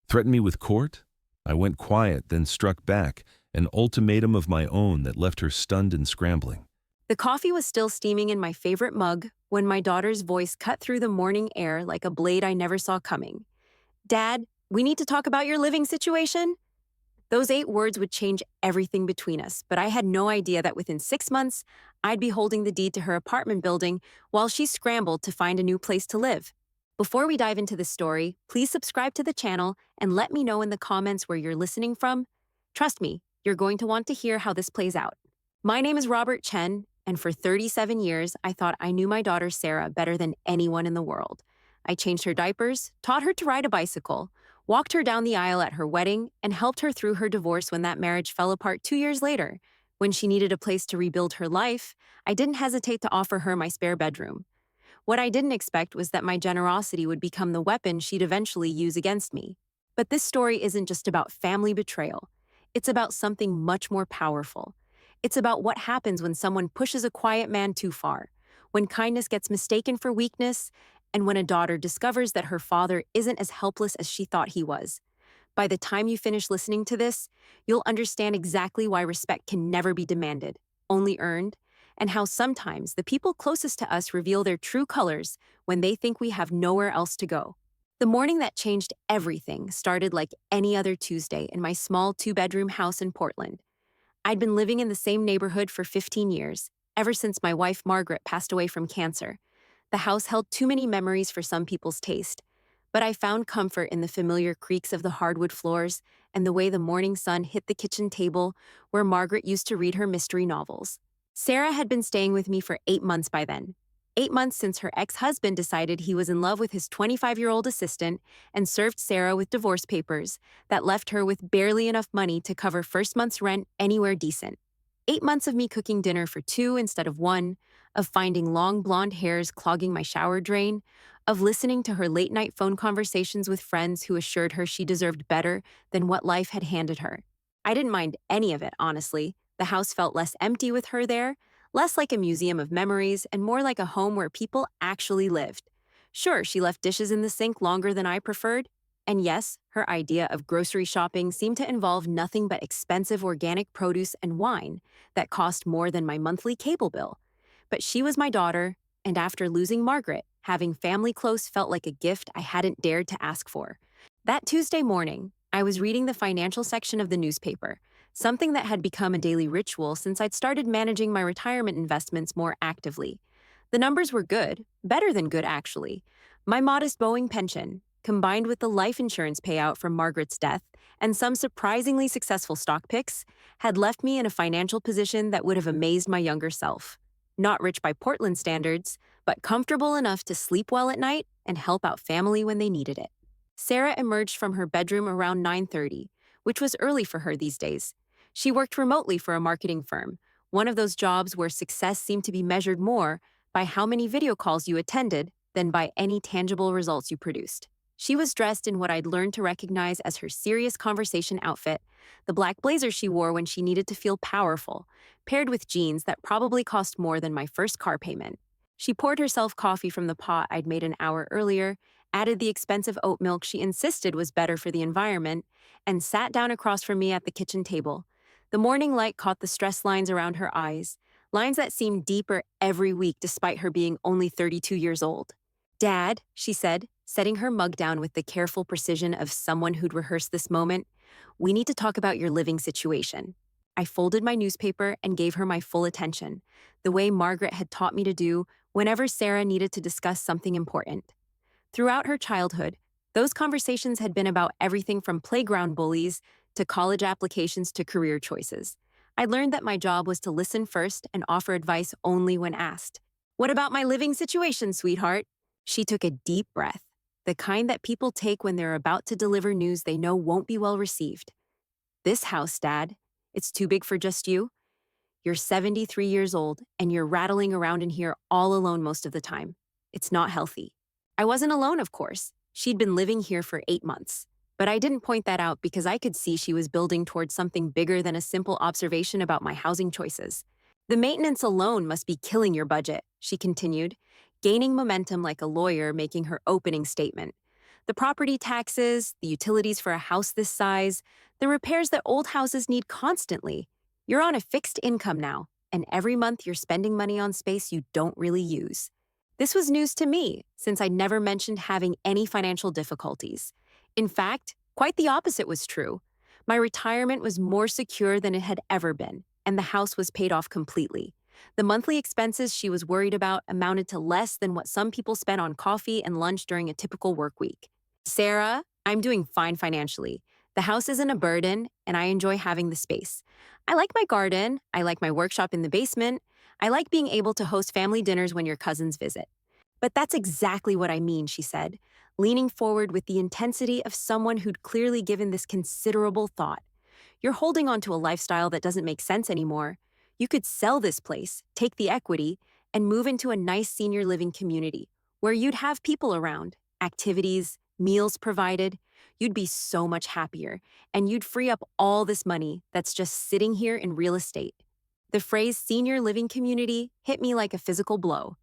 Threatened me with court? I went quiet, then struck back, an ultimatum of my own that left her stunned and scrambling. The coffee was still steaming in my favorite mug when my daughter's voice cut through the morning air like a blade I never saw coming. Dad, we need to talk about your living situation? Those 8 words would change everything between us, but I had no idea that within 6 months, I'd be holding the deed to her apartment building while she scrambled to find a new place to live. Before we dive into this story, please subscribe to the channel and let me know in the comments where you're listening from. Trust me, you're going to want to hear how this plays out. My name is Robert Chen, and for 37 years, I thought I knew my daughter Sarah better than anyone in the world. I changed her diapers, taught her to ride a bicycle, walked her down the aisle at her wedding, and helped her through her divorce when that marriage fell apart 2 years later. When she needed a place to rebuild her life, I didn't hesitate to offer her my spare bedroom. What I didn't expect was that my generosity would become the weapon she'd eventually use against me. But this story isn't just about family betrayal. It's about something much more powerful. It's about what happens when someone pushes a quiet man too far, when kindness gets mistaken for weakness, and when a daughter discovers that her father isn't as helpless as she thought he was. By the time you finish listening to this, you'll understand exactly why respect can never be demanded, only earned, and how sometimes the people closest to us reveal their true colors when they think we have nowhere else to go. The morning that changed everything started like any other Tuesday in my small 2-bedroom house in Portland. I'd been living in the same neighborhood for 15 years, ever since my wife Margaret passed away from cancer. The house held too many memories for some people's taste, but I found comfort in the familiar creaks of the hardwood floors and the way the morning sun hit the kitchen table where Margaret used to read her mystery novels. Sarah had been staying with me for 8 months by then. 8 months since her ex-husband decided he was in love with his 25-year-old assistant and served Sarah with divorce papers that left her with barely enough money to cover first month's rent anywhere decent. 8 months of me cooking dinner for two instead of one, of finding long blonde hairs clogging my shower drain, of listening to her late-night phone conversations with friends who assured her she deserved better than what life had handed her. I didn't mind any of it, honestly. The house felt less empty with her there, less like a museum of memories and more like a home where people actually lived. Sure, she left dishes in the sink longer than I preferred. And yes, her idea of grocery shopping seemed to involve nothing but expensive organic produce and wine that cost more than my monthly cable bill. But she was my daughter, and after losing Margaret, having family close felt like a gift I hadn't dared to ask for. That Tuesday morning, I was reading the financial section of the newspaper, something that had become a daily ritual since I'd started managing my retirement investments more actively. The numbers were good, better than good actually. My modest Boeing pension, combined with the life insurance payout from Margaret's death and some surprisingly successful stock picks, had left me in a financial position that would have amazed my younger self. Not rich by Portland standards, but comfortable enough to sleep well at night and help out family when they needed it. Sarah emerged from her bedroom around 9:30, which was early for her these days. She worked remotely for a marketing firm, one of those jobs where success seemed to be measured more by how many video calls you attended than by any tangible results you produced. She was dressed in what I'd learned to recognize as her serious conversation outfit, the black blazer she wore when she needed to feel powerful, paired with jeans that probably cost more than my first car payment. She poured herself coffee from the pot I'd made an hour earlier, added the expensive oat milk she insisted was better for the environment, and sat down across from me at the kitchen table. The morning light caught the stress lines around her eyes, lines that seemed deeper every week despite her being only 32 years old. "Dad," she said, setting her mug down with the careful precision of someone who'd rehearsed this moment, "we need to talk about your living situation." I folded my newspaper and gave her my full attention, the way Margaret had taught me to do whenever Sarah needed to discuss something important. Throughout her childhood, those conversations had been about everything from playground bullies to college applications to career choices. I learned that my job was to listen first and offer advice only when asked. "What about my living situation, sweetheart?" She took a deep breath, the kind that people take when they're about to deliver news they know won't be well received. "This house, Dad, it's too big for just you. You're 73 years old, and you're rattling around in here all alone most of the time. It's not healthy." I wasn't alone, of course. She'd been living here for 8 months. But I didn't point that out because I could see she was building towards something bigger than a simple observation about my housing choices. "The maintenance alone must be killing your budget," she continued, gaining momentum like a lawyer making her opening statement. The property taxes, the utilities for a house this size, the repairs that old houses need constantly. You're on a fixed income now, and every month you're spending money on space you don't really use. This was news to me, since I'd never mentioned having any financial difficulties. In fact, quite the opposite was true. My retirement was more secure than it had ever been, and the house was paid off completely. The monthly expenses she was worried about amounted to less than what some people spent on coffee and lunch during a typical work week. Sarah, I'm doing fine financially. The house isn't a burden, and I enjoy having the space. I like my garden, I like my workshop in the basement, I like being able to host family dinners when your cousins visit. But that's exactly what I mean, she said, leaning forward with the intensity of someone who'd clearly given this considerable thought. You're holding on to a lifestyle that doesn't make sense anymore. You could sell this place, take the equity, and move into a nice senior living community where you'd have people around, activities, meals provided. You'd be so much happier, and you'd free up all this money that's just sitting here in real estate. The phrase senior living community hit me like a physical blow.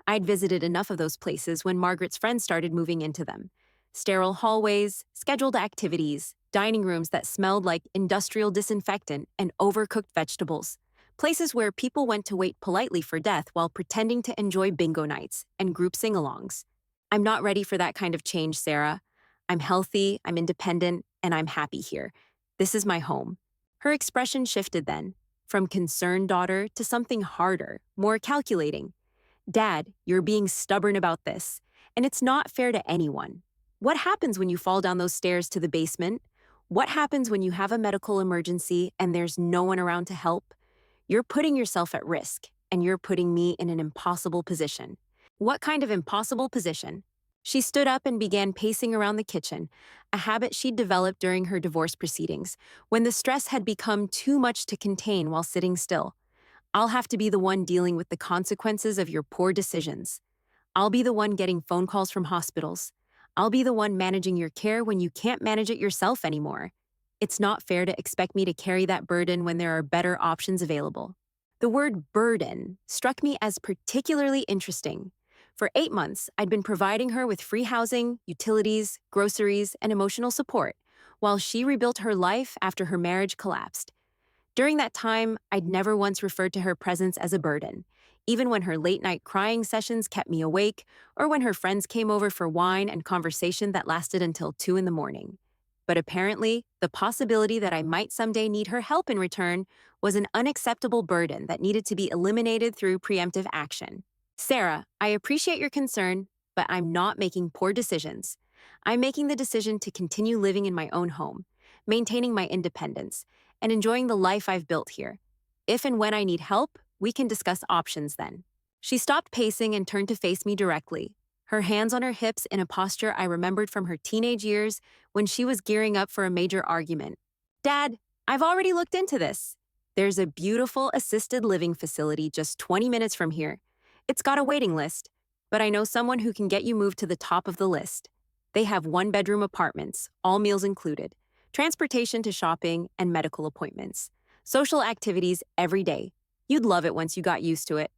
I'd visited enough of those places when Margaret's friends started moving into them. Sterile hallways, scheduled activities, dining rooms that smelled like industrial disinfectant and overcooked vegetables. Places where people went to wait politely for death while pretending to enjoy bingo nights and group sing-alongs. I'm not ready for that kind of change, Sarah. I'm healthy, I'm independent, and I'm happy here. This is my home. Her expression shifted then, from concerned daughter to something harder, more calculating. Dad, you're being stubborn about this, and it's not fair to anyone. What happens when you fall down those stairs to the basement? What happens when you have a medical emergency and there's no one around to help? You're putting yourself at risk, and you're putting me in an impossible position. What kind of impossible position? She stood up and began pacing around the kitchen, a habit she'd developed during her divorce proceedings, when the stress had become too much to contain while sitting still. I'll have to be the one dealing with the consequences of your poor decisions. I'll be the one getting phone calls from hospitals. I'll be the one managing your care when you can't manage it yourself anymore. It's not fair to expect me to carry that burden when there are better options available. The word burden struck me as particularly interesting. For 8 months, I'd been providing her with free housing, utilities, groceries, and emotional support, while she rebuilt her life after her marriage collapsed. During that time, I'd never once referred to her presence as a burden, even when her late-night crying sessions kept me awake, or when her friends came over for wine and conversation that lasted until 2 in the morning. But apparently, the possibility that I might someday need her help in return was an unacceptable burden that needed to be eliminated through preemptive action. Sarah, I appreciate your concern, but I'm not making poor decisions. I'm making the decision to continue living in my own home, maintaining my independence, and enjoying the life I've built here. If and when I need help, we can discuss options then. She stopped pacing and turned to face me directly, her hands on her hips in a posture I remembered from her teenage years when she was gearing up for a major argument. Dad, I've already looked into this. There's a beautiful assisted living facility just 20 minutes from here. It's got a waiting list, but I know someone who can get you moved to the top of the list. They have 1-bedroom apartments, all meals included, transportation to shopping and medical appointments, social activities every day. You'd love it once you got used to it.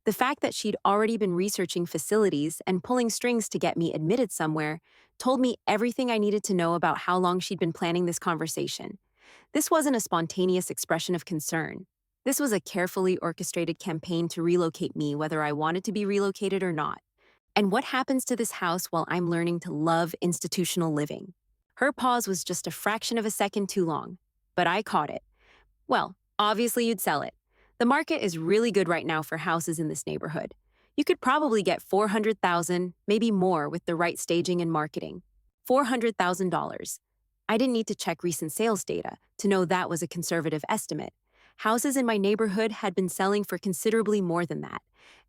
The fact that she'd already been researching facilities and pulling strings to get me admitted somewhere told me everything I needed to know about how long she'd been planning this conversation. This wasn't a spontaneous expression of concern. This was a carefully orchestrated campaign to relocate me whether I wanted to be relocated or not. And what happens to this house while I'm learning to love institutional living? Her pause was just a fraction of a second too long, but I caught it. Well, obviously you'd sell it. The market is really good right now for houses in this neighborhood. You could probably get $400,000, maybe more with the right staging and marketing. $400,000. I didn't need to check recent sales data to know that was a conservative estimate. Houses in my neighborhood had been selling for considerably more than that,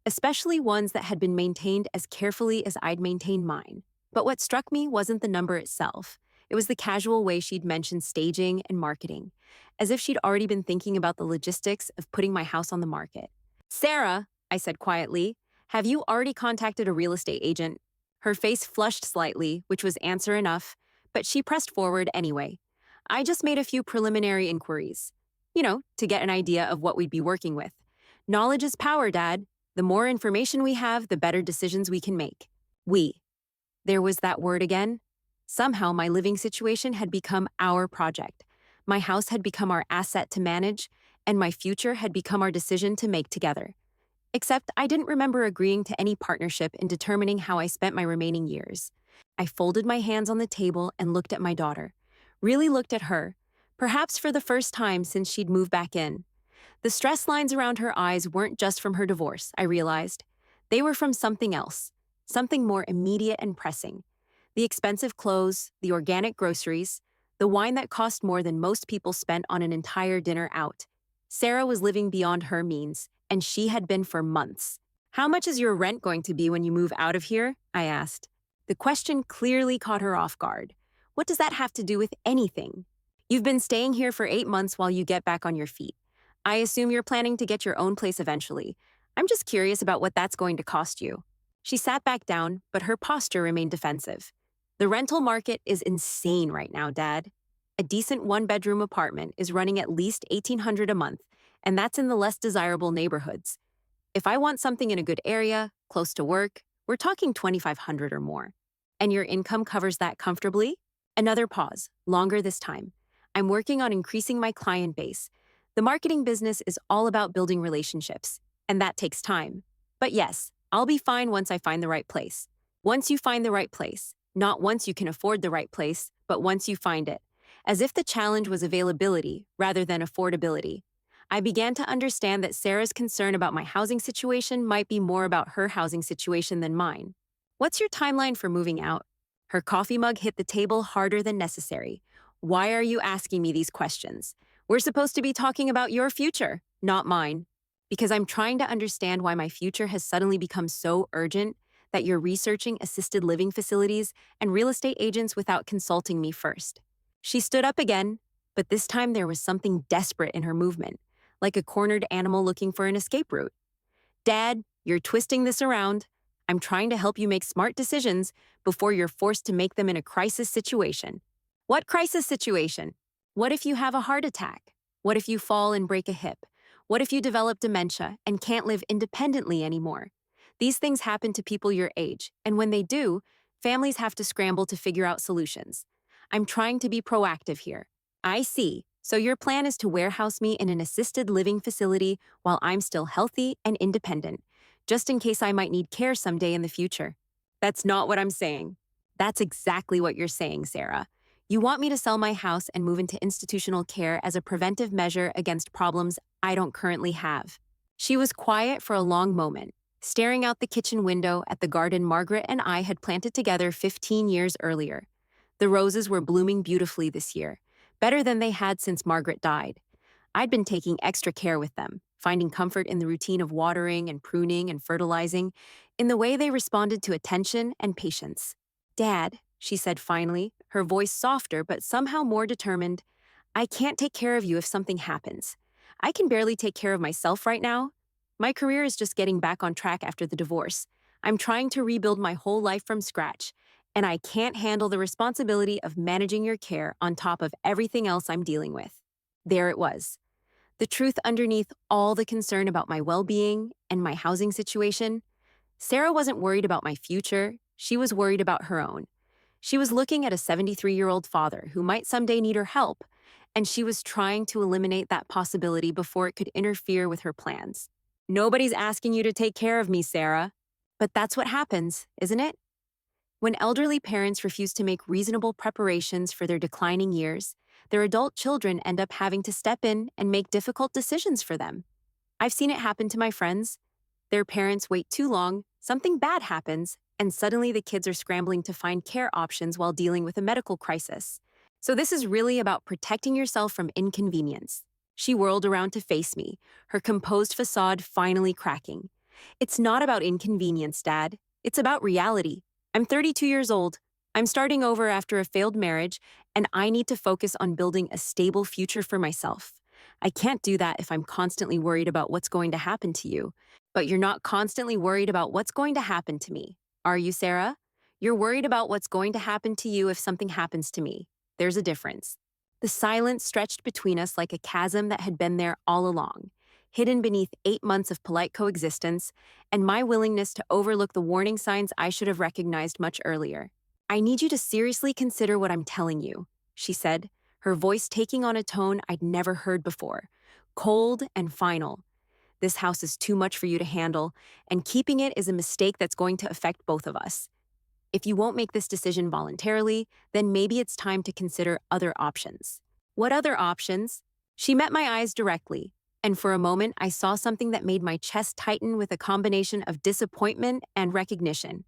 especially ones that had been maintained as carefully as I'd maintained mine. But what struck me wasn't the number itself. It was the casual way she'd mentioned staging and marketing, as if she'd already been thinking about the logistics of putting my house on the market. Sarah, I said quietly, have you already contacted a real estate agent? Her face flushed slightly, which was answer enough, but she pressed forward anyway. I just made a few preliminary inquiries. To get an idea of what we'd be working with. Knowledge is power, Dad. The more information we have, the better decisions we can make. We. There was that word again. Somehow, my living situation had become our project. My house had become our asset to manage, and my future had become our decision to make together. Except I didn't remember agreeing to any partnership in determining how I spent my remaining years. I folded my hands on the table and looked at my daughter. Really looked at her, perhaps for the first time since she'd moved back in. The stress lines around her eyes weren't just from her divorce, I realized. They were from something else, something more immediate and pressing. The expensive clothes, the organic groceries, the wine that cost more than most people spent on an entire dinner out. Sarah was living beyond her means, and she had been for months. "How much is your rent going to be when you move out of here?" I asked. The question clearly caught her off guard. What does that have to do with anything? "You've been staying here for 8 months while you get back on your feet. I assume you're planning to get your own place eventually. I'm just curious about what that's going to cost you." She sat back down, but her posture remained defensive. "The rental market is insane right now, Dad. A decent one-bedroom apartment is running at least $1,800 a month, and that's in the less desirable neighborhoods. If I want something in a good area, close to work, we're talking $2,500 or more. And your income covers that comfortably?" Another pause, longer this time. "I'm working on increasing my client base. The marketing business is all about building relationships, and that takes time. But yes, I'll be fine once I find the right place." Once you find the right place, not once you can afford the right place, but once you find it. As if the challenge was availability rather than affordability. I began to understand that Sarah's concern about my housing situation might be more about her housing situation than mine. "What's your timeline for moving out?" Her coffee mug hit the table harder than necessary. "Why are you asking me these questions? We're supposed to be talking about your future, not mine." "Because I'm trying to understand why my future has suddenly become so urgent that you're researching assisted living facilities and real estate agents without consulting me first." She stood up again, but this time there was something desperate in her movement, like a cornered animal looking for an escape route. "Dad, you're twisting this around. I'm trying to help you make smart decisions before you're forced to make them in a crisis situation." "What crisis situation? What if you have a heart attack? What if you fall and break a hip? What if you develop dementia and can't live independently anymore? These things happen to people your age, and when they do, families have to scramble to figure out solutions. I'm trying to be proactive here." "I see. So your plan is to warehouse me in an assisted living facility while I'm still healthy and independent, just in case I might need care someday in the future." "That's not what I'm saying." "That's exactly what you're saying, Sarah. You want me to sell my house and move into institutional care as a preventive measure against problems I don't currently have." She was quiet for a long moment, staring out the kitchen window at the garden Margaret and I had planted together 15 years earlier. The roses were blooming beautifully this year, better than they had since Margaret died. I'd been taking extra care with them, finding comfort in the routine of watering and pruning and fertilizing, in the way they responded to attention and patience. "Dad," she said finally, her voice softer but somehow more determined, "I can't take care of you if something happens. I can barely take care of myself right now. My career is just getting back on track after the divorce. I'm trying to rebuild my whole life from scratch, and I can't handle the responsibility of managing your care on top of everything else I'm dealing with." There it was. The truth underneath all the concern about my well-being and my housing situation. Sarah wasn't worried about my future, she was worried about her own. She was looking at a 73-year-old father who might someday need her help, and she was trying to eliminate that possibility before it could interfere with her plans. "Nobody's asking you to take care of me, Sarah." But that's what happens, isn't it? When elderly parents refuse to make reasonable preparations for their declining years, their adult children end up having to step in and make difficult decisions for them. I've seen it happen to my friends. Their parents wait too long, something bad happens, and suddenly the kids are scrambling to find care options while dealing with a medical crisis. So this is really about protecting yourself from inconvenience. She whirled around to face me, her composed facade finally cracking. "It's not about inconvenience, Dad. It's about reality. I'm 32 years old. I'm starting over after a failed marriage, and I need to focus on building a stable future for myself. I can't do that if I'm constantly worried about what's going to happen to you. But you're not constantly worried about what's going to happen to me, are you, Sarah? You're worried about what's going to happen to you if something happens to me. There's a difference." The silence stretched between us like a chasm that had been there all along, hidden beneath 8 months of polite coexistence and my willingness to overlook the warning signs I should have recognized much earlier. I need you to seriously consider what I'm telling you, she said, her voice taking on a tone I'd never heard before, cold and final. This house is too much for you to handle, and keeping it is a mistake that's going to affect both of us. If you won't make this decision voluntarily, then maybe it's time to consider other options. What other options? She met my eyes directly, and for a moment I saw something that made my chest tighten with a combination of disappointment and recognition.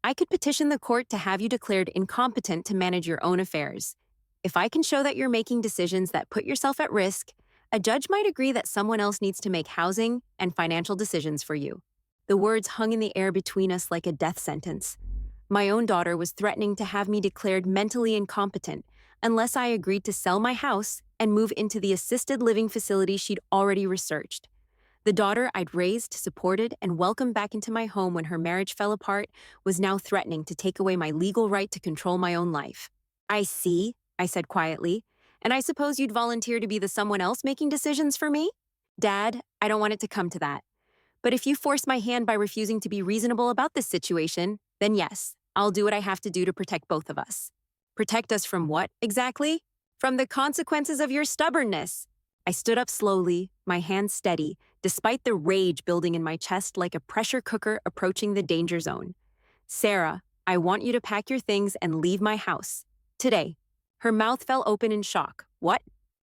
I could petition the court to have you declared incompetent to manage your own affairs. If I can show that you're making decisions that put yourself at risk, a judge might agree that someone else needs to make housing and financial decisions for you. The words hung in the air between us like a death sentence. My own daughter was threatening to have me declared mentally incompetent unless I agreed to sell my house and move into the assisted living facility she'd already researched. The daughter I'd raised, supported, and welcomed back into my home when her marriage fell apart was now threatening to take away my legal right to control my own life. I see, I said quietly, and I suppose you'd volunteer to be the someone else making decisions for me? Dad, I don't want it to come to that. But if you force my hand by refusing to be reasonable about this situation, then yes, I'll do what I have to do to protect both of us. Protect us from what, exactly? From the consequences of your stubbornness. I stood up slowly, my hands steady, despite the rage building in my chest like a pressure cooker approaching the danger zone. Sarah, I want you to pack your things and leave my house. Today. Her mouth fell open in shock. What?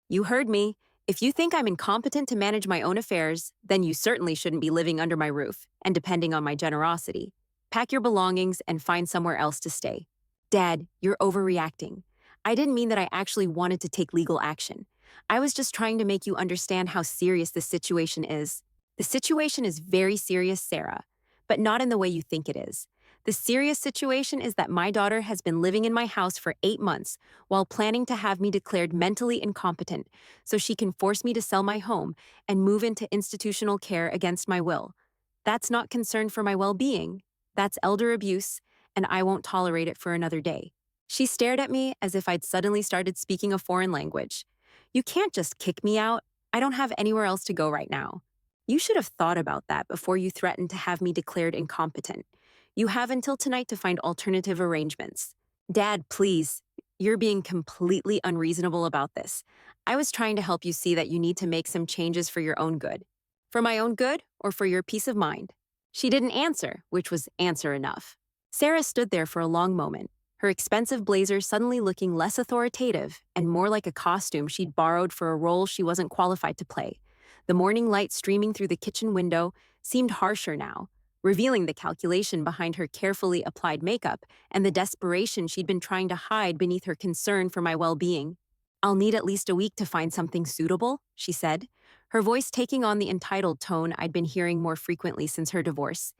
You heard me. If you think I'm incompetent to manage my own affairs, then you certainly shouldn't be living under my roof and depending on my generosity. Pack your belongings and find somewhere else to stay. Dad, you're overreacting. I didn't mean that I actually wanted to take legal action. I was just trying to make you understand how serious this situation is. The situation is very serious, Sarah, but not in the way you think it is. The serious situation is that my daughter has been living in my house for 8 months while planning to have me declared mentally incompetent so she can force me to sell my home and move into institutional care against my will. That's not concern for my well-being. That's elder abuse, and I won't tolerate it for another day. She stared at me as if I'd suddenly started speaking a foreign language. You can't just kick me out. I don't have anywhere else to go right now. You should have thought about that before you threatened to have me declared incompetent. You have until tonight to find alternative arrangements. Dad, please. You're being completely unreasonable about this. I was trying to help you see that you need to make some changes for your own good. For my own good or for your peace of mind? She didn't answer, which was answer enough. Sarah stood there for a long moment, her expensive blazer suddenly looking less authoritative and more like a costume she'd borrowed for a role she wasn't qualified to play. The morning light streaming through the kitchen window seemed harsher now, revealing the calculation behind her carefully applied makeup and the desperation she'd been trying to hide beneath her concern for my well-being. I'll need at least a week to find something suitable, she said, her voice taking on the entitled tone I'd been hearing more frequently since her divorce.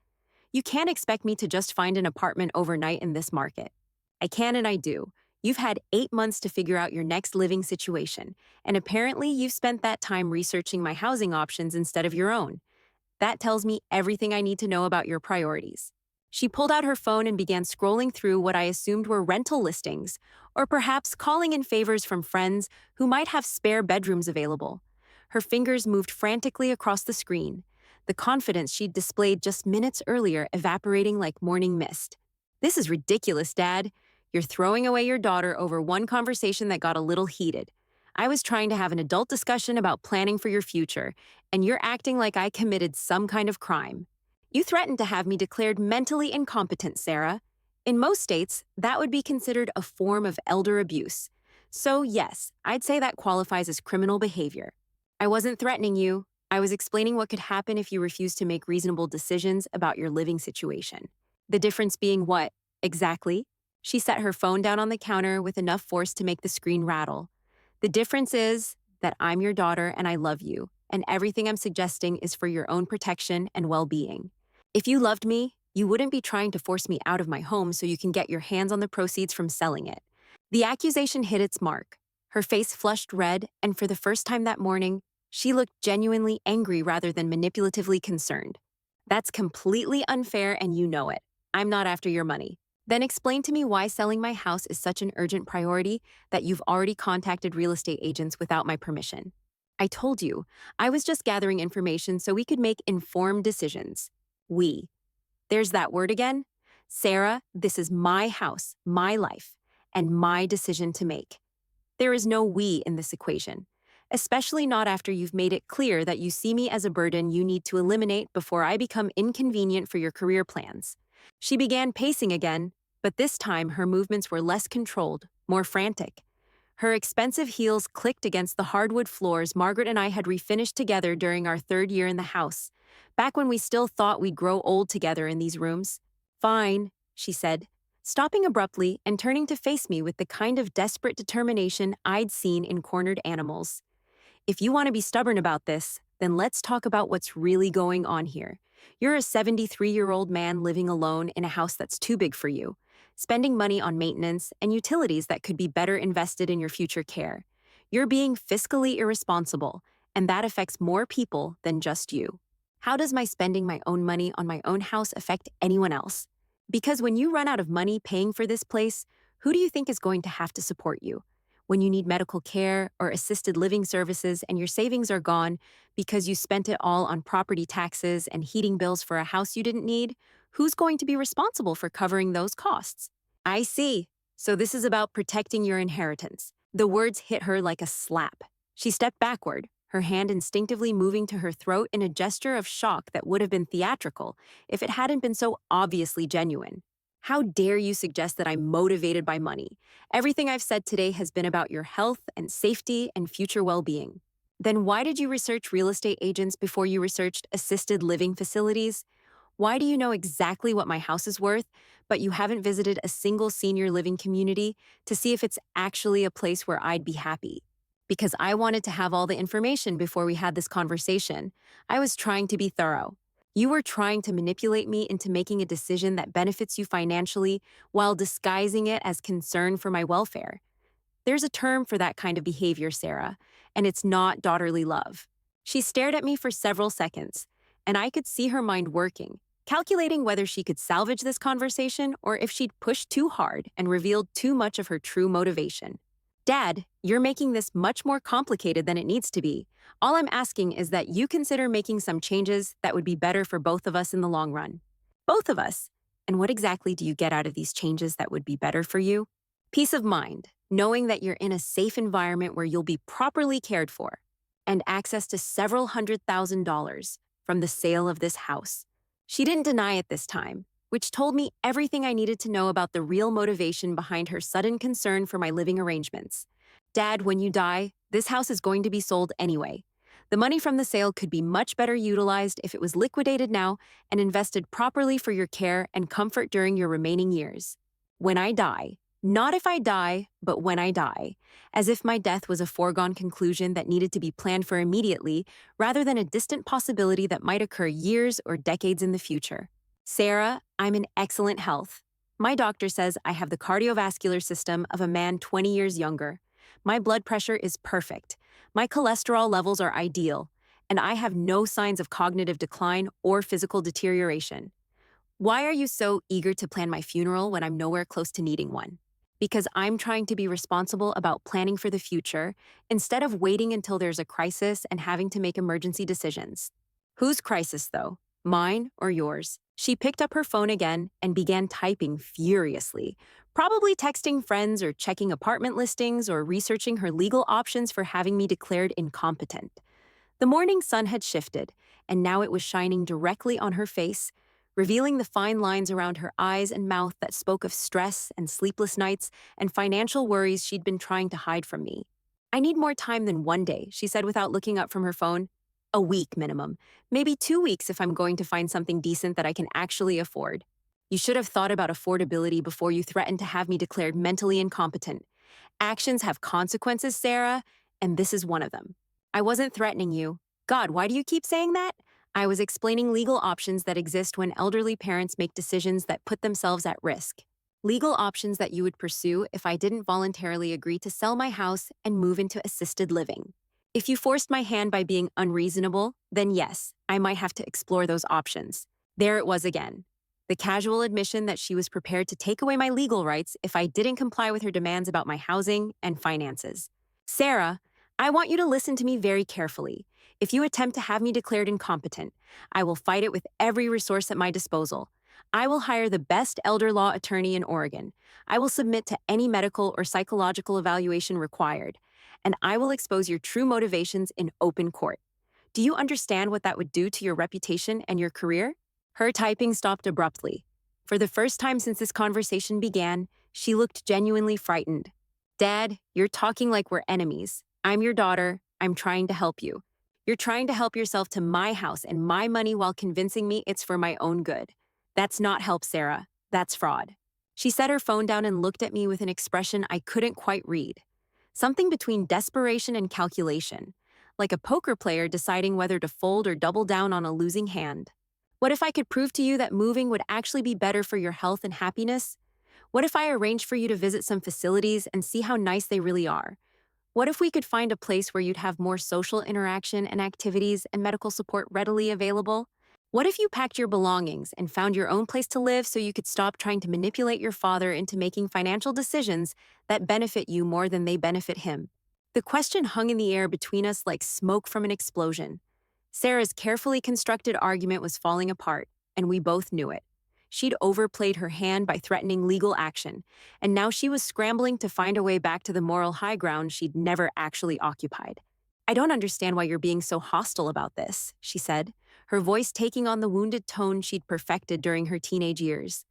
You can't expect me to just find an apartment overnight in this market. I can and I do. You've had 8 months to figure out your next living situation, and apparently you've spent that time researching my housing options instead of your own. That tells me everything I need to know about your priorities. She pulled out her phone and began scrolling through what I assumed were rental listings, or perhaps calling in favors from friends who might have spare bedrooms available. Her fingers moved frantically across the screen, the confidence she'd displayed just minutes earlier evaporating like morning mist. This is ridiculous, Dad. You're throwing away your daughter over one conversation that got a little heated. I was trying to have an adult discussion about planning for your future, and you're acting like I committed some kind of crime. You threatened to have me declared mentally incompetent, Sarah. In most states, that would be considered a form of elder abuse. So yes, I'd say that qualifies as criminal behavior. I wasn't threatening you. I was explaining what could happen if you refused to make reasonable decisions about your living situation. The difference being what, exactly? She set her phone down on the counter with enough force to make the screen rattle. The difference is that I'm your daughter and I love you, and everything I'm suggesting is for your own protection and well-being. If you loved me, you wouldn't be trying to force me out of my home so you can get your hands on the proceeds from selling it. The accusation hit its mark. Her face flushed red, and for the first time that morning, she looked genuinely angry rather than manipulatively concerned. That's completely unfair and you know it. I'm not after your money. Then explain to me why selling my house is such an urgent priority that you've already contacted real estate agents without my permission. I told you, I was just gathering information so we could make informed decisions. We. There's that word again. Sarah, this is my house, my life, and my decision to make. There is no we in this equation, especially not after you've made it clear that you see me as a burden you need to eliminate before I become inconvenient for your career plans. She began pacing again, but this time her movements were less controlled, more frantic. Her expensive heels clicked against the hardwood floors Margaret and I had refinished together during our third year in the house, back when we still thought we'd grow old together in these rooms. Fine, she said, stopping abruptly and turning to face me with the kind of desperate determination I'd seen in cornered animals. If you want to be stubborn about this, then let's talk about what's really going on here. You're a 73-year-old man living alone in a house that's too big for you, spending money on maintenance and utilities that could be better invested in your future care. You're being fiscally irresponsible, and that affects more people than just you. How does my spending my own money on my own house affect anyone else? Because when you run out of money paying for this place, who do you think is going to have to support you? When you need medical care or assisted living services and your savings are gone because you spent it all on property taxes and heating bills for a house you didn't need, who's going to be responsible for covering those costs? I see. So this is about protecting your inheritance. The words hit her like a slap. She stepped backward, her hand instinctively moving to her throat in a gesture of shock that would have been theatrical if it hadn't been so obviously genuine. How dare you suggest that I'm motivated by money? Everything I've said today has been about your health and safety and future well-being. Then why did you research real estate agents before you researched assisted living facilities? Why do you know exactly what my house is worth, but you haven't visited a single senior living community to see if it's actually a place where I'd be happy? Because I wanted to have all the information before we had this conversation. I was trying to be thorough. You were trying to manipulate me into making a decision that benefits you financially while disguising it as concern for my welfare. There's a term for that kind of behavior, Sarah, and it's not daughterly love. She stared at me for several seconds, and I could see her mind working, calculating whether she could salvage this conversation or if she'd pushed too hard and revealed too much of her true motivation. Dad, you're making this much more complicated than it needs to be. All I'm asking is that you consider making some changes that would be better for both of us in the long run. Both of us. And what exactly do you get out of these changes that would be better for you? Peace of mind, knowing that you're in a safe environment where you'll be properly cared for, and access to several $100,000 from the sale of this house. She didn't deny it this time, which told me everything I needed to know about the real motivation behind her sudden concern for my living arrangements. Dad, when you die, this house is going to be sold anyway. The money from the sale could be much better utilized if it was liquidated now and invested properly for your care and comfort during your remaining years. When I die, not if I die, but when I die, as if my death was a foregone conclusion that needed to be planned for immediately, rather than a distant possibility that might occur years or decades in the future. Sarah, I'm in excellent health. My doctor says I have the cardiovascular system of a man 20 years younger. My blood pressure is perfect. My cholesterol levels are ideal, and I have no signs of cognitive decline or physical deterioration. Why are you so eager to plan my funeral when I'm nowhere close to needing one? Because I'm trying to be responsible about planning for the future instead of waiting until there's a crisis and having to make emergency decisions. Whose crisis, though? Mine or yours? She picked up her phone again and began typing furiously, probably texting friends or checking apartment listings or researching her legal options for having me declared incompetent. The morning sun had shifted, and now it was shining directly on her face, revealing the fine lines around her eyes and mouth that spoke of stress and sleepless nights and financial worries she'd been trying to hide from me. I need more time than 1 day, she said without looking up from her phone. A week minimum. Maybe 2 weeks if I'm going to find something decent that I can actually afford. You should have thought about affordability before you threatened to have me declared mentally incompetent. Actions have consequences, Sarah, and this is one of them. I wasn't threatening you. God, why do you keep saying that? I was explaining legal options that exist when elderly parents make decisions that put themselves at risk. Legal options that you would pursue if I didn't voluntarily agree to sell my house and move into assisted living. If you forced my hand by being unreasonable, then yes, I might have to explore those options. There it was again. The casual admission that she was prepared to take away my legal rights if I didn't comply with her demands about my housing and finances. Sarah, I want you to listen to me very carefully. If you attempt to have me declared incompetent, I will fight it with every resource at my disposal. I will hire the best elder law attorney in Oregon. I will submit to any medical or psychological evaluation required. And I will expose your true motivations in open court. Do you understand what that would do to your reputation and your career? Her typing stopped abruptly. For the first time since this conversation began, she looked genuinely frightened. Dad, you're talking like we're enemies. I'm your daughter. I'm trying to help you. You're trying to help yourself to my house and my money while convincing me it's for my own good. That's not help, Sarah. That's fraud. She set her phone down and looked at me with an expression I couldn't quite read. Something between desperation and calculation, like a poker player deciding whether to fold or double down on a losing hand. What if I could prove to you that moving would actually be better for your health and happiness? What if I arranged for you to visit some facilities and see how nice they really are? What if we could find a place where you'd have more social interaction and activities and medical support readily available? What if you packed your belongings and found your own place to live so you could stop trying to manipulate your father into making financial decisions that benefit you more than they benefit him? The question hung in the air between us like smoke from an explosion. Sarah's carefully constructed argument was falling apart, and we both knew it. She'd overplayed her hand by threatening legal action, and now she was scrambling to find a way back to the moral high ground she'd never actually occupied. I don't understand why you're being so hostile about this, she said, her voice taking on the wounded tone she'd perfected during her teenage years.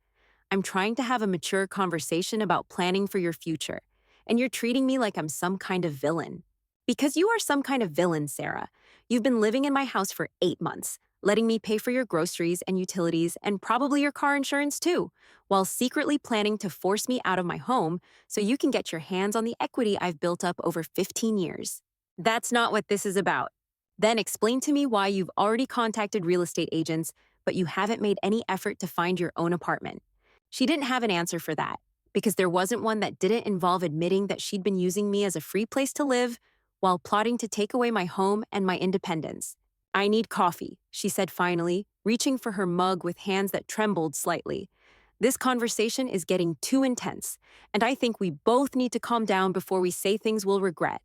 I'm trying to have a mature conversation about planning for your future, and you're treating me like I'm some kind of villain. Because you are some kind of villain, Sarah. You've been living in my house for 8 months, letting me pay for your groceries and utilities and probably your car insurance too, while secretly planning to force me out of my home so you can get your hands on the equity I've built up over 15 years. That's not what this is about. Then explain to me why you've already contacted real estate agents, but you haven't made any effort to find your own apartment. She didn't have an answer for that, because there wasn't one that didn't involve admitting that she'd been using me as a free place to live while plotting to take away my home and my independence. I need coffee, she said finally, reaching for her mug with hands that trembled slightly. This conversation is getting too intense, and I think we both need to calm down before we say things we'll regret.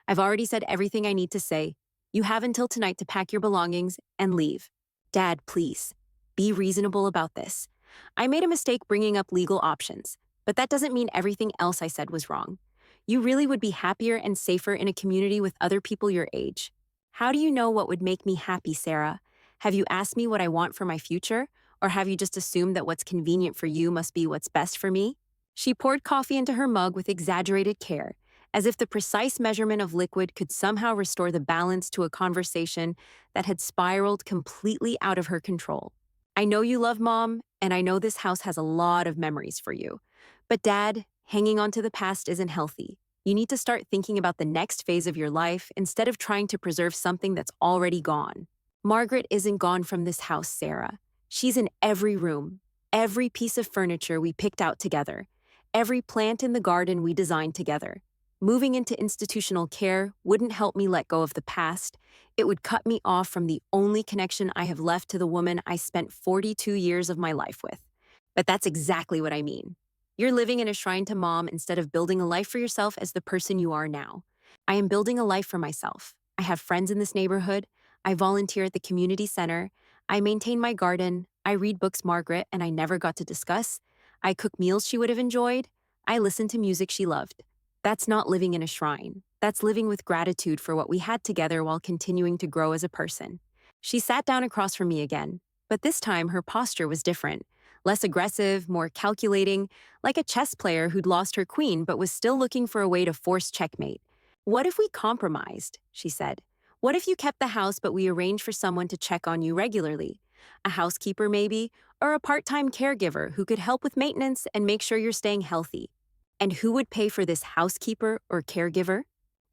I've already said everything I need to say. You have until tonight to pack your belongings and leave. Dad, please, be reasonable about this. I made a mistake bringing up legal options, but that doesn't mean everything else I said was wrong. You really would be happier and safer in a community with other people your age. How do you know what would make me happy, Sarah? Have you asked me what I want for my future, or have you just assumed that what's convenient for you must be what's best for me? She poured coffee into her mug with exaggerated care, as if the precise measurement of liquid could somehow restore the balance to a conversation that had spiraled completely out of her control. I know you love Mom, and I know this house has a lot of memories for you. But Dad, hanging on to the past isn't healthy. You need to start thinking about the next phase of your life instead of trying to preserve something that's already gone. Margaret isn't gone from this house, Sarah. She's in every room, every piece of furniture we picked out together, every plant in the garden we designed together. Moving into institutional care wouldn't help me let go of the past. It would cut me off from the only connection I have left to the woman I spent 42 years of my life with. But that's exactly what I mean. You're living in a shrine to Mom instead of building a life for yourself as the person you are now. I am building a life for myself. I have friends in this neighborhood. I volunteer at the community center. I maintain my garden. I read books Margaret and I never got to discuss. I cook meals she would have enjoyed. I listen to music she loved. That's not living in a shrine. That's living with gratitude for what we had together while continuing to grow as a person. She sat down across from me again, but this time her posture was different. Less aggressive, more calculating, like a chess player who'd lost her queen but was still looking for a way to force checkmate. What if we compromised? She said. What if you kept the house but we arranged for someone to check on you regularly? A housekeeper maybe, or a part-time caregiver who could help with maintenance and make sure you're staying healthy. And who would pay for this housekeeper or caregiver?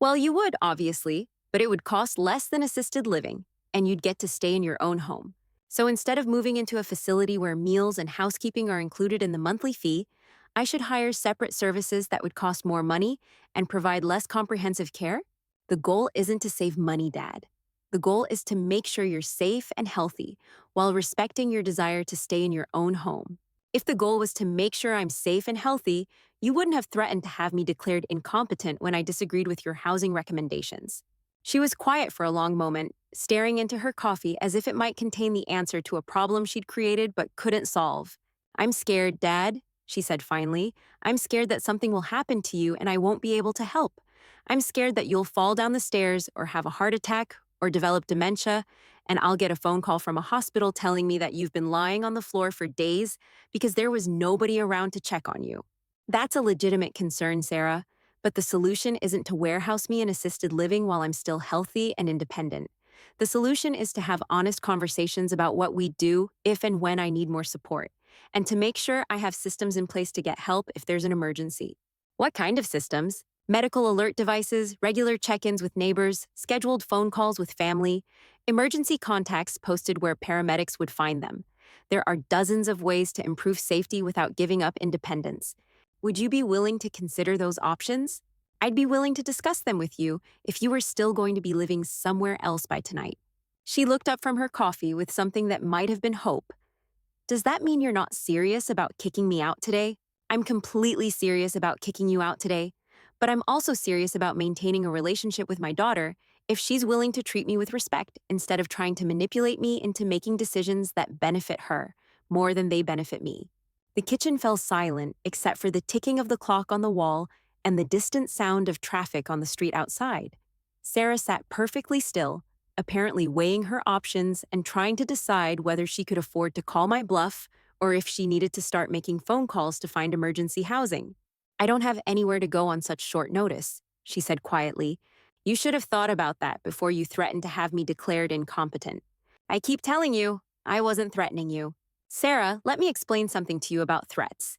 Well, you would, obviously, but it would cost less than assisted living, and you'd get to stay in your own home. So instead of moving into a facility where meals and housekeeping are included in the monthly fee, I should hire separate services that would cost more money and provide less comprehensive care? The goal isn't to save money, Dad. The goal is to make sure you're safe and healthy while respecting your desire to stay in your own home. If the goal was to make sure I'm safe and healthy, you wouldn't have threatened to have me declared incompetent when I disagreed with your housing recommendations. She was quiet for a long moment, staring into her coffee as if it might contain the answer to a problem she'd created but couldn't solve. I'm scared, Dad, she said finally. I'm scared that something will happen to you and I won't be able to help. I'm scared that you'll fall down the stairs or have a heart attack or develop dementia, and I'll get a phone call from a hospital telling me that you've been lying on the floor for days because there was nobody around to check on you. That's a legitimate concern, Sarah. But the solution isn't to warehouse me in assisted living while I'm still healthy and independent. The solution is to have honest conversations about what we do if and when I need more support, and to make sure I have systems in place to get help if there's an emergency. What kind of systems? Medical alert devices, regular check ins with neighbors, scheduled phone calls with family, emergency contacts posted where paramedics would find them. There are dozens of ways to improve safety without giving up independence. Would you be willing to consider those options? I'd be willing to discuss them with you if you were still going to be living somewhere else by tonight. She looked up from her coffee with something that might have been hope. Does that mean you're not serious about kicking me out today? I'm completely serious about kicking you out today, but I'm also serious about maintaining a relationship with my daughter if she's willing to treat me with respect instead of trying to manipulate me into making decisions that benefit her more than they benefit me. The kitchen fell silent except for the ticking of the clock on the wall and the distant sound of traffic on the street outside. Sarah sat perfectly still, apparently weighing her options and trying to decide whether she could afford to call my bluff or if she needed to start making phone calls to find emergency housing. I don't have anywhere to go on such short notice, she said quietly. You should have thought about that before you threatened to have me declared incompetent. I keep telling you, I wasn't threatening you. Sarah, let me explain something to you about threats.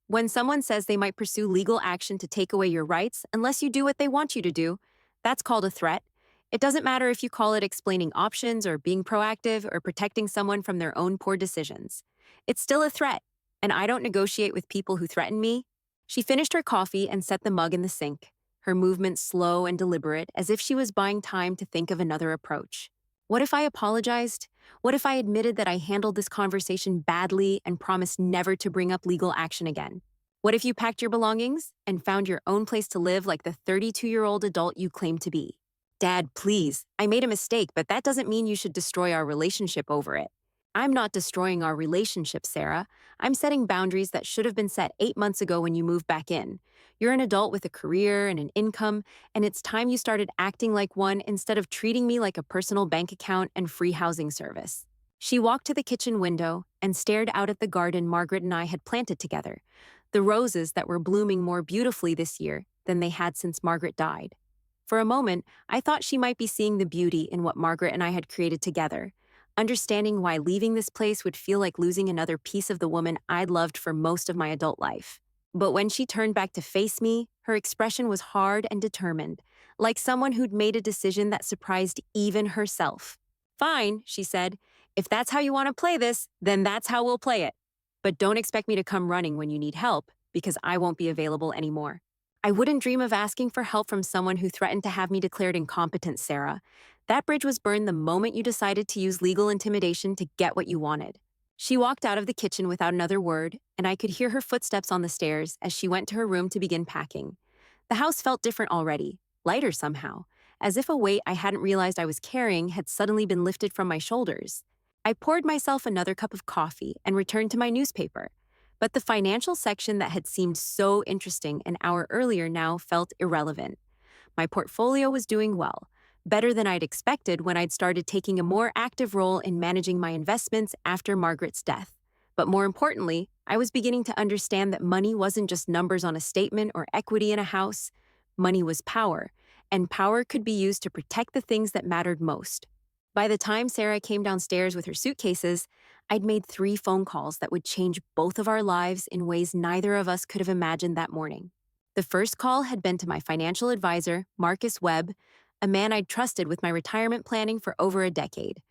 When someone says they might pursue legal action to take away your rights unless you do what they want you to do, that's called a threat. It doesn't matter if you call it explaining options or being proactive or protecting someone from their own poor decisions. It's still a threat, and I don't negotiate with people who threaten me. She finished her coffee and set the mug in the sink, her movements slow and deliberate as if she was buying time to think of another approach. What if I apologized? What if I admitted that I handled this conversation badly and promised never to bring up legal action again? What if you packed your belongings and found your own place to live like the 32-year-old adult you claim to be? Dad, please, I made a mistake, but that doesn't mean you should destroy our relationship over it. I'm not destroying our relationship, Sarah. I'm setting boundaries that should have been set 8 months ago when you moved back in. You're an adult with a career and an income, and it's time you started acting like one instead of treating me like a personal bank account and free housing service. She walked to the kitchen window and stared out at the garden Margaret and I had planted together, the roses that were blooming more beautifully this year than they had since Margaret died. For a moment, I thought she might be seeing the beauty in what Margaret and I had created together, understanding why leaving this place would feel like losing another piece of the woman I'd loved for most of my adult life. But when she turned back to face me, her expression was hard and determined, like someone who'd made a decision that surprised even herself. Fine, she said. If that's how you want to play this, then that's how we'll play it. But don't expect me to come running when you need help, because I won't be available anymore. I wouldn't dream of asking for help from someone who threatened to have me declared incompetent, Sarah. That bridge was burned the moment you decided to use legal intimidation to get what you wanted. She walked out of the kitchen without another word, and I could hear her footsteps on the stairs as she went to her room to begin packing. The house felt different already, lighter somehow, as if a weight I hadn't realized I was carrying had suddenly been lifted from my shoulders. I poured myself another cup of coffee and returned to my newspaper. But the financial section that had seemed so interesting an hour earlier now felt irrelevant. My portfolio was doing well, better than I'd expected when I'd started taking a more active role in managing my investments after Margaret's death. But more importantly, I was beginning to understand that money wasn't just numbers on a statement or equity in a house. Money was power, and power could be used to protect the things that mattered most. By the time Sarah came downstairs with her suitcases, I'd made 3 phone calls that would change both of our lives in ways neither of us could have imagined that morning. The first call had been to my financial advisor, Marcus Webb, a man I'd trusted with my retirement planning for over a decade.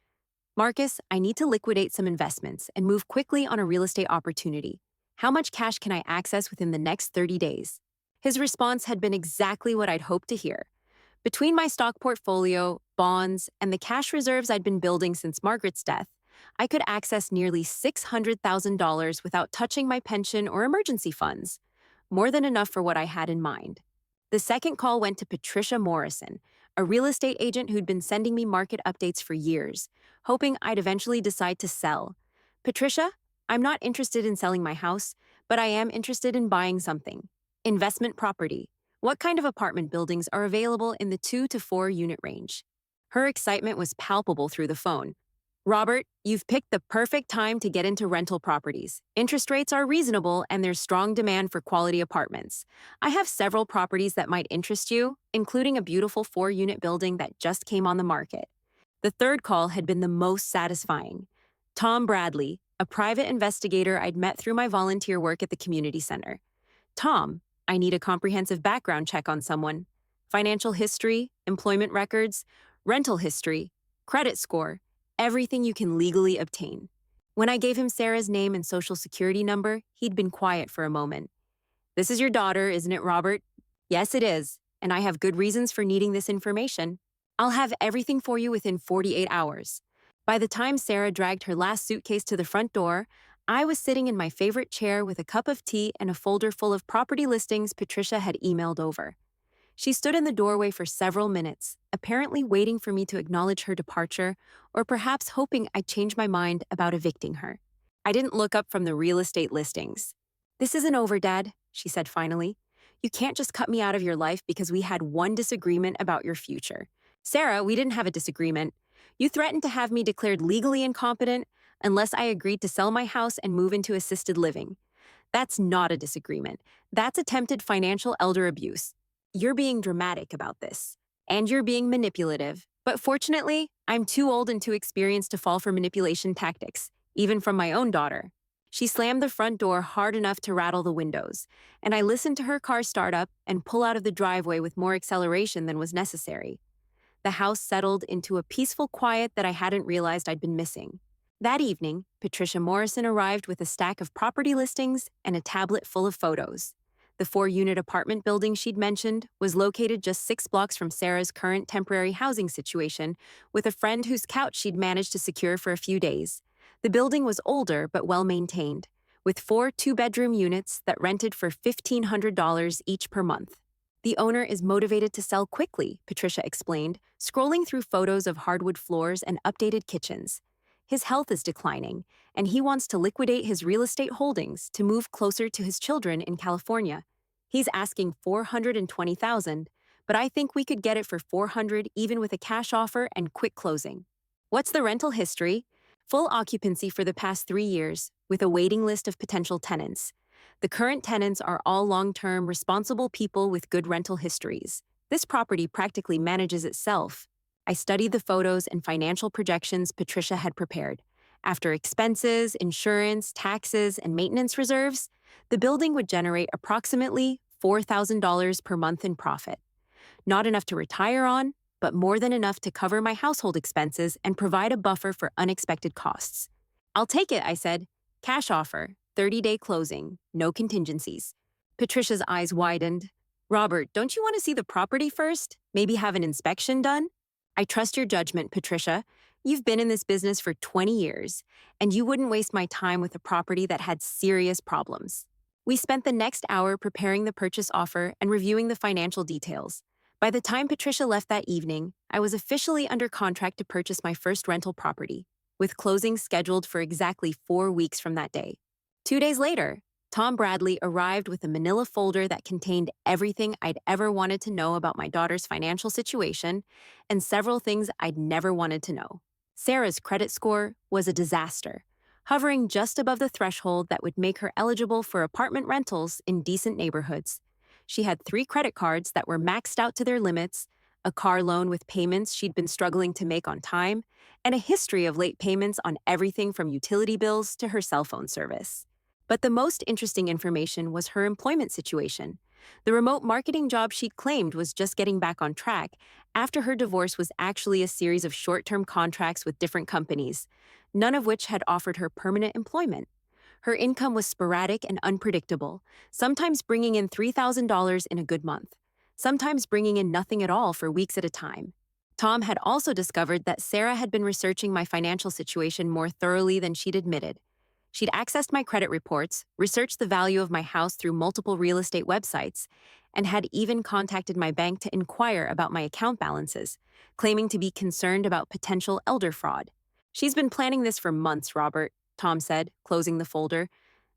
Marcus, I need to liquidate some investments and move quickly on a real estate opportunity. How much cash can I access within the next 30 days? His response had been exactly what I'd hoped to hear. Between my stock portfolio, bonds, and the cash reserves I'd been building since Margaret's death, I could access nearly $600,000 without touching my pension or emergency funds, more than enough for what I had in mind. The second call went to Patricia Morrison, a real estate agent who'd been sending me market updates for years, hoping I'd eventually decide to sell. Patricia, I'm not interested in selling my house, but I am interested in buying something. Investment property. What kind of apartment buildings are available in the 2 to 4 unit range? Her excitement was palpable through the phone. Robert, you've picked the perfect time to get into rental properties. Interest rates are reasonable and there's strong demand for quality apartments. I have several properties that might interest you, including a beautiful 4 unit building that just came on the market. The third call had been the most satisfying. Tom Bradley, a private investigator I'd met through my volunteer work at the community center. Tom, I need a comprehensive background check on someone. Financial history, employment records, rental history, credit score, everything you can legally obtain. When I gave him Sarah's name and social security number, he'd been quiet for a moment. This is your daughter, isn't it, Robert? Yes, it is, and I have good reasons for needing this information. I'll have everything for you within 48 hours. By the time Sarah dragged her last suitcase to the front door, I was sitting in my favorite chair with a cup of tea and a folder full of property listings Patricia had emailed over. She stood in the doorway for several minutes, apparently waiting for me to acknowledge her departure, or perhaps hoping I'd change my mind about evicting her. I didn't look up from the real estate listings. This isn't over, Dad, she said finally. You can't just cut me out of your life because we had one disagreement about your future. Sarah, we didn't have a disagreement. You threatened to have me declared legally incompetent unless I agreed to sell my house and move into assisted living. That's not a disagreement. That's attempted financial elder abuse. You're being dramatic about this, and you're being manipulative. But fortunately, I'm too old and too experienced to fall for manipulation tactics, even from my own daughter. She slammed the front door hard enough to rattle the windows, and I listened to her car start up and pull out of the driveway with more acceleration than was necessary. The house settled into a peaceful quiet that I hadn't realized I'd been missing. That evening, Patricia Morrison arrived with a stack of property listings and a tablet full of photos. The 4 unit apartment building she'd mentioned was located just 6 blocks from Sarah's current temporary housing situation with a friend whose couch she'd managed to secure for a few days. The building was older but well-maintained, with 4 two-bedroom units that rented for $1,500 each per month. The owner is motivated to sell quickly, Patricia explained, scrolling through photos of hardwood floors and updated kitchens. His health is declining, and he wants to liquidate his real estate holdings to move closer to his children in California. He's asking $420,000, but I think we could get it for $400 even with a cash offer and quick closing. What's the rental history? Full occupancy for the past 3 years, with a waiting list of potential tenants. The current tenants are all long-term, responsible people with good rental histories. This property practically manages itself. I studied the photos and financial projections Patricia had prepared. After expenses, insurance, taxes, and maintenance reserves, the building would generate approximately $4,000 per month in profit. Not enough to retire on, but more than enough to cover my household expenses and provide a buffer for unexpected costs. I'll take it, I said. Cash offer, 30-day closing, no contingencies. Patricia's eyes widened. Robert, don't you want to see the property first? Maybe have an inspection done? I trust your judgment, Patricia. You've been in this business for 20 years, and you wouldn't waste my time with a property that had serious problems. We spent the next hour preparing the purchase offer and reviewing the financial details. By the time Patricia left that evening, I was officially under contract to purchase my first rental property, with closing scheduled for exactly 4 weeks from that day. 2 days later, Tom Bradley arrived with a manila folder that contained everything I'd ever wanted to know about my daughter's financial situation and several things I'd never wanted to know. Sarah's credit score was a disaster, hovering just above the threshold that would make her eligible for apartment rentals in decent neighborhoods. She had 3 credit cards that were maxed out to their limits, a car loan with payments she'd been struggling to make on time, and a history of late payments on everything from utility bills to her cell phone service. But the most interesting information was her employment situation. The remote marketing job she'd claimed was just getting back on track after her divorce was actually a series of short-term contracts with different companies, none of which had offered her permanent employment. Her income was sporadic and unpredictable, sometimes bringing in $3,000 in a good month, sometimes bringing in nothing at all for weeks at a time. Tom had also discovered that Sarah had been researching my financial situation more thoroughly than she'd admitted. She'd accessed my credit reports, researched the value of my house through multiple real estate websites, and had even contacted my bank to inquire about my account balances, claiming to be concerned about potential elder fraud. She's been planning this for months, Robert, Tom said, closing the folder.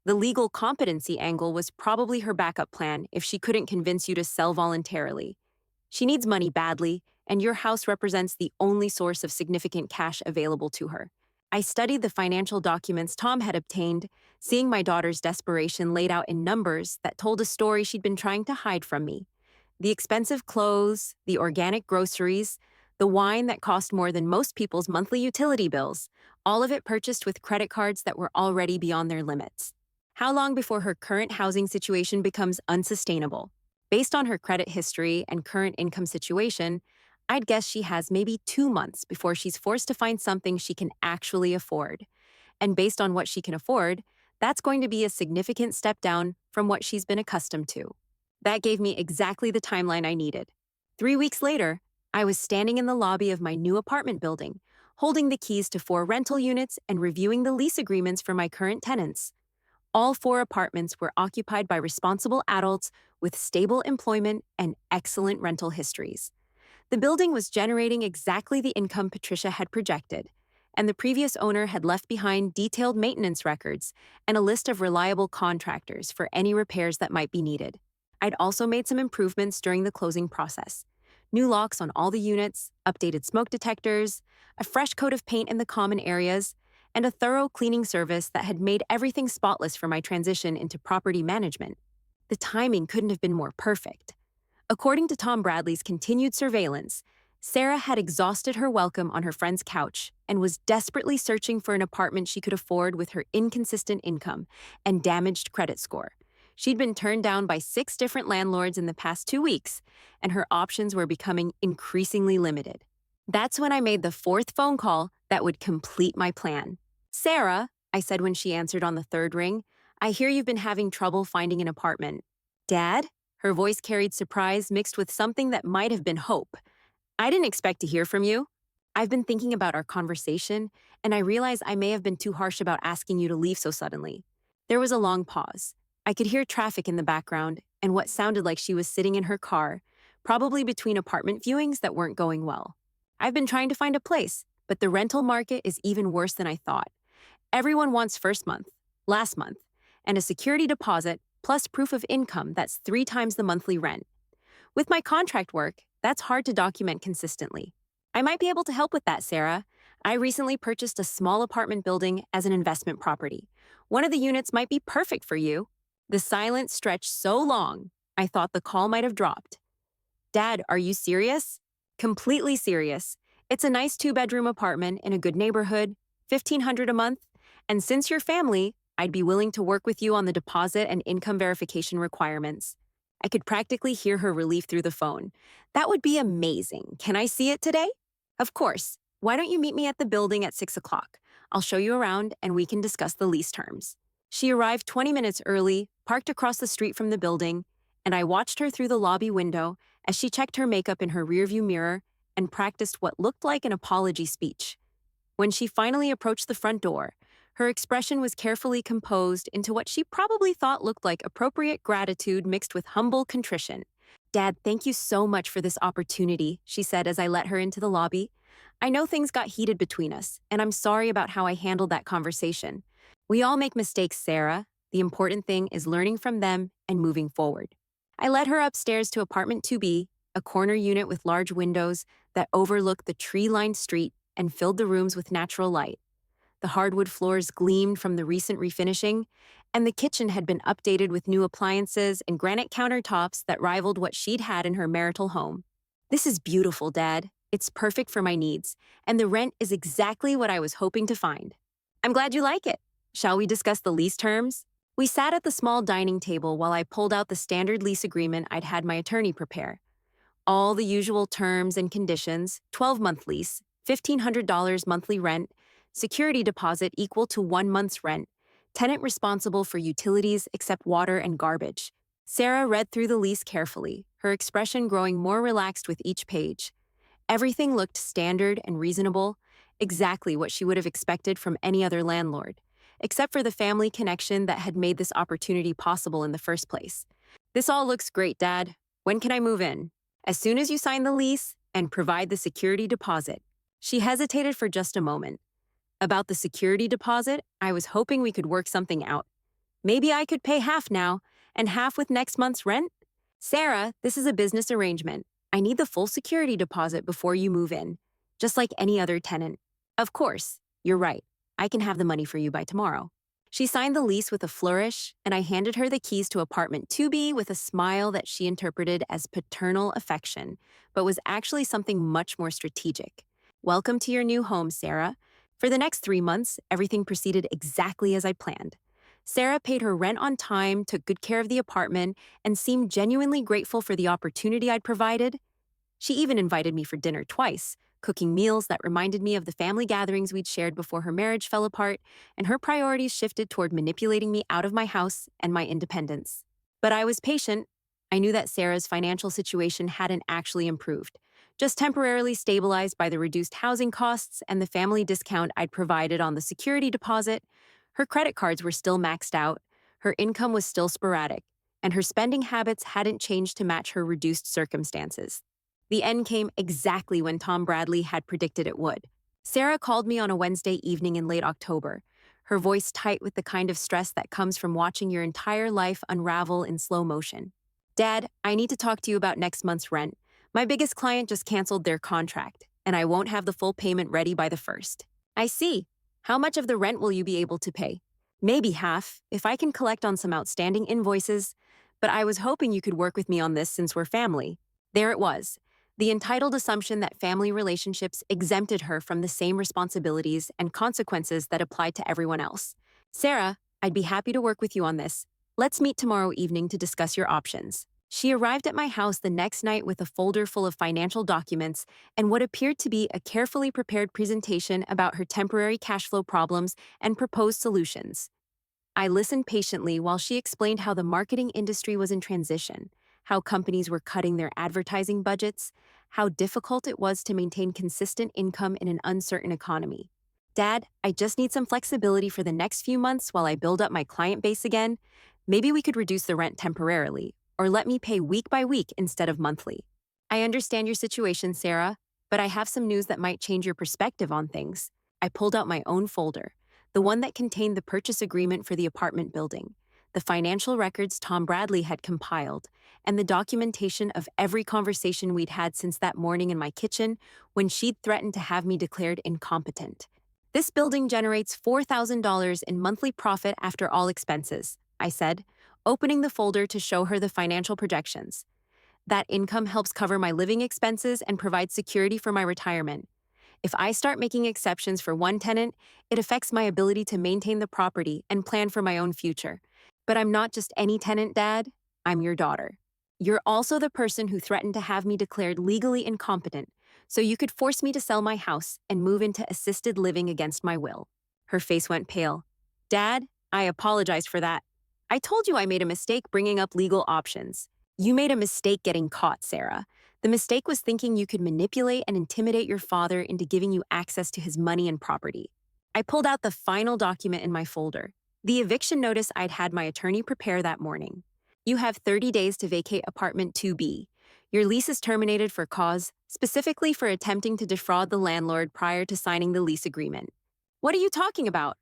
The legal competency angle was probably her backup plan if she couldn't convince you to sell voluntarily. She needs money badly, and your house represents the only source of significant cash available to her. I studied the financial documents Tom had obtained, seeing my daughter's desperation laid out in numbers that told a story she'd been trying to hide from me. The expensive clothes, the organic groceries, the wine that cost more than most people's monthly utility bills, all of it purchased with credit cards that were already beyond their limits. How long before her current housing situation becomes unsustainable? Based on her credit history and current income situation, I'd guess she has maybe 2 months before she's forced to find something she can actually afford. And based on what she can afford, that's going to be a significant step down from what she's been accustomed to. That gave me exactly the timeline I needed. 3 weeks later, I was standing in the lobby of my new apartment building, holding the keys to 4 rental units and reviewing the lease agreements for my current tenants. All 4 apartments were occupied by responsible adults with stable employment and excellent rental histories. The building was generating exactly the income Patricia had projected, and the previous owner had left behind detailed maintenance records and a list of reliable contractors for any repairs that might be needed. I'd also made some improvements during the closing process. New locks on all the units, updated smoke detectors, a fresh coat of paint in the common areas, and a thorough cleaning service that had made everything spotless for my transition into property management. The timing couldn't have been more perfect. According to Tom Bradley's continued surveillance, Sarah had exhausted her welcome on her friend's couch and was desperately searching for an apartment she could afford with her inconsistent income and damaged credit score. She'd been turned down by 6 different landlords in the past 2 weeks, and her options were becoming increasingly limited. That's when I made the 4th phone call that would complete my plan. "Sarah," I said when she answered on the 3rd ring, "I hear you've been having trouble finding an apartment." "Dad?" Her voice carried surprise mixed with something that might have been hope. "I didn't expect to hear from you. I've been thinking about our conversation, and I realize I may have been too harsh about asking you to leave so suddenly." There was a long pause. I could hear traffic in the background and what sounded like she was sitting in her car, probably between apartment viewings that weren't going well. "I've been trying to find a place, but the rental market is even worse than I thought. Everyone wants first month, last month, and a security deposit plus proof of income that's 3 times the monthly rent. With my contract work, that's hard to document consistently. I might be able to help with that, Sarah. I recently purchased a small apartment building as an investment property. One of the units might be perfect for you." The silence stretched so long, I thought the call might have dropped. "Dad, are you serious?" "Completely serious. It's a nice 2-bedroom apartment in a good neighborhood, $1,500 a month, and since you're family, I'd be willing to work with you on the deposit and income verification requirements." I could practically hear her relief through the phone. "That would be amazing. Can I see it today?" "Of course. Why don't you meet me at the building at 6 o'clock? I'll show you around and we can discuss the lease terms." She arrived 20 minutes early, parked across the street from the building, and I watched her through the lobby window as she checked her makeup in her rearview mirror and practiced what looked like an apology speech. When she finally approached the front door, her expression was carefully composed into what she probably thought looked like appropriate gratitude mixed with humble contrition. "Dad, thank you so much for this opportunity," she said as I let her into the lobby. "I know things got heated between us, and I'm sorry about how I handled that conversation. We all make mistakes, Sarah. The important thing is learning from them and moving forward." I led her upstairs to apartment 2B, a corner unit with large windows that overlooked the tree-lined street and filled the rooms with natural light. The hardwood floors gleamed from the recent refinishing, and the kitchen had been updated with new appliances and granite countertops that rivaled what she'd had in her marital home. "This is beautiful, Dad. It's perfect for my needs, and the rent is exactly what I was hoping to find." "I'm glad you like it. Shall we discuss the lease terms?" We sat at the small dining table while I pulled out the standard lease agreement I'd had my attorney prepare. All the usual terms and conditions: 12-month lease, $1,500 monthly rent, security deposit equal to 1 month's rent, tenant responsible for utilities except water and garbage. Sarah read through the lease carefully, her expression growing more relaxed with each page. Everything looked standard and reasonable, exactly what she would have expected from any other landlord, except for the family connection that had made this opportunity possible in the first place. "This all looks great, Dad. When can I move in? As soon as you sign the lease and provide the security deposit. She hesitated for just a moment. About the security deposit, I was hoping we could work something out. Maybe I could pay half now and half with next month's rent? Sarah, this is a business arrangement. I need the full security deposit before you move in, just like any other tenant. Of course, you're right. I can have the money for you by tomorrow. She signed the lease with a flourish, and I handed her the keys to apartment 2B with a smile that she interpreted as paternal affection, but was actually something much more strategic. Welcome to your new home, Sarah. For the next 3 months, everything proceeded exactly as I planned. Sarah paid her rent on time, took good care of the apartment, and seemed genuinely grateful for the opportunity I'd provided. She even invited me for dinner twice, cooking meals that reminded me of the family gatherings we'd shared before her marriage fell apart, and her priorities shifted toward manipulating me out of my house and my independence. But I was patient. I knew that Sarah's financial situation hadn't actually improved, just temporarily stabilized by the reduced housing costs and the family discount I'd provided on the security deposit. Her credit cards were still maxed out, her income was still sporadic, and her spending habits hadn't changed to match her reduced circumstances. The end came exactly when Tom Bradley had predicted it would. Sarah called me on a Wednesday evening in late October, her voice tight with the kind of stress that comes from watching your entire life unravel in slow motion. Dad, I need to talk to you about next month's rent. My biggest client just canceled their contract, and I won't have the full payment ready by the 1st. I see. How much of the rent will you be able to pay? Maybe half, if I can collect on some outstanding invoices, but I was hoping you could work with me on this since we're family. There it was. The entitled assumption that family relationships exempted her from the same responsibilities and consequences that applied to everyone else. Sarah, I'd be happy to work with you on this. Let's meet tomorrow evening to discuss your options. She arrived at my house the next night with a folder full of financial documents and what appeared to be a carefully prepared presentation about her temporary cash flow problems and proposed solutions. I listened patiently while she explained how the marketing industry was in transition, how companies were cutting their advertising budgets, how difficult it was to maintain consistent income in an uncertain economy. Dad, I just need some flexibility for the next few months while I build up my client base again. Maybe we could reduce the rent temporarily, or let me pay week by week instead of monthly. I understand your situation, Sarah, but I have some news that might change your perspective on things. I pulled out my own folder, the one that contained the purchase agreement for the apartment building, the financial records Tom Bradley had compiled, and the documentation of every conversation we'd had since that morning in my kitchen when she'd threatened to have me declared incompetent. This building generates $4,000 in monthly profit after all expenses, I said, opening the folder to show her the financial projections. That income helps cover my living expenses and provide security for my retirement. If I start making exceptions for one tenant, it affects my ability to maintain the property and plan for my own future. But I'm not just any tenant, Dad. I'm your daughter. You're also the person who threatened to have me declared legally incompetent, so you could force me to sell my house and move into assisted living against my will. Her face went pale. Dad, I apologize for that. I told you I made a mistake bringing up legal options. You made a mistake getting caught, Sarah. The mistake was thinking you could manipulate and intimidate your father into giving you access to his money and property. I pulled out the final document in my folder, the eviction notice I'd had my attorney prepare that morning. You have 30 days to vacate apartment 2B. Your lease is terminated for cause, specifically for attempting to defraud the landlord prior to signing the lease agreement. What are you talking about?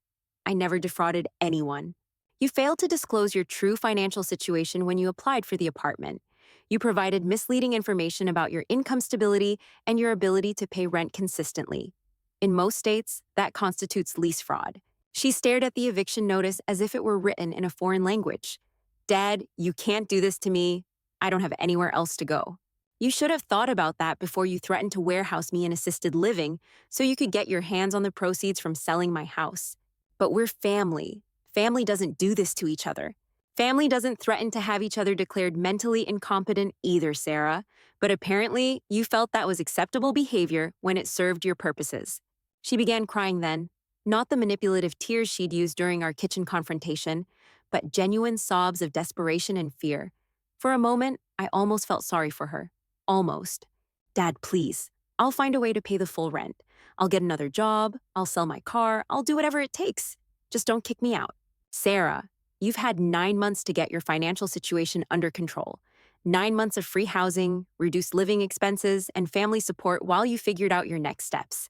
I never defrauded anyone. You failed to disclose your true financial situation when you applied for the apartment. You provided misleading information about your income stability and your ability to pay rent consistently. In most states, that constitutes lease fraud. She stared at the eviction notice as if it were written in a foreign language. Dad, you can't do this to me. I don't have anywhere else to go. You should have thought about that before you threatened to warehouse me in assisted living so you could get your hands on the proceeds from selling my house. But we're family. Family doesn't do this to each other. Family doesn't threaten to have each other declared mentally incompetent either, Sarah. But apparently, you felt that was acceptable behavior when it served your purposes. She began crying then, not the manipulative tears she'd used during our kitchen confrontation, but genuine sobs of desperation and fear. For a moment, I almost felt sorry for her. Almost. Dad, please. I'll find a way to pay the full rent. I'll get another job. I'll sell my car. I'll do whatever it takes. Just don't kick me out. Sarah, you've had 9 months to get your financial situation under control. 9 months of free housing, reduced living expenses, and family support while you figured out your next steps.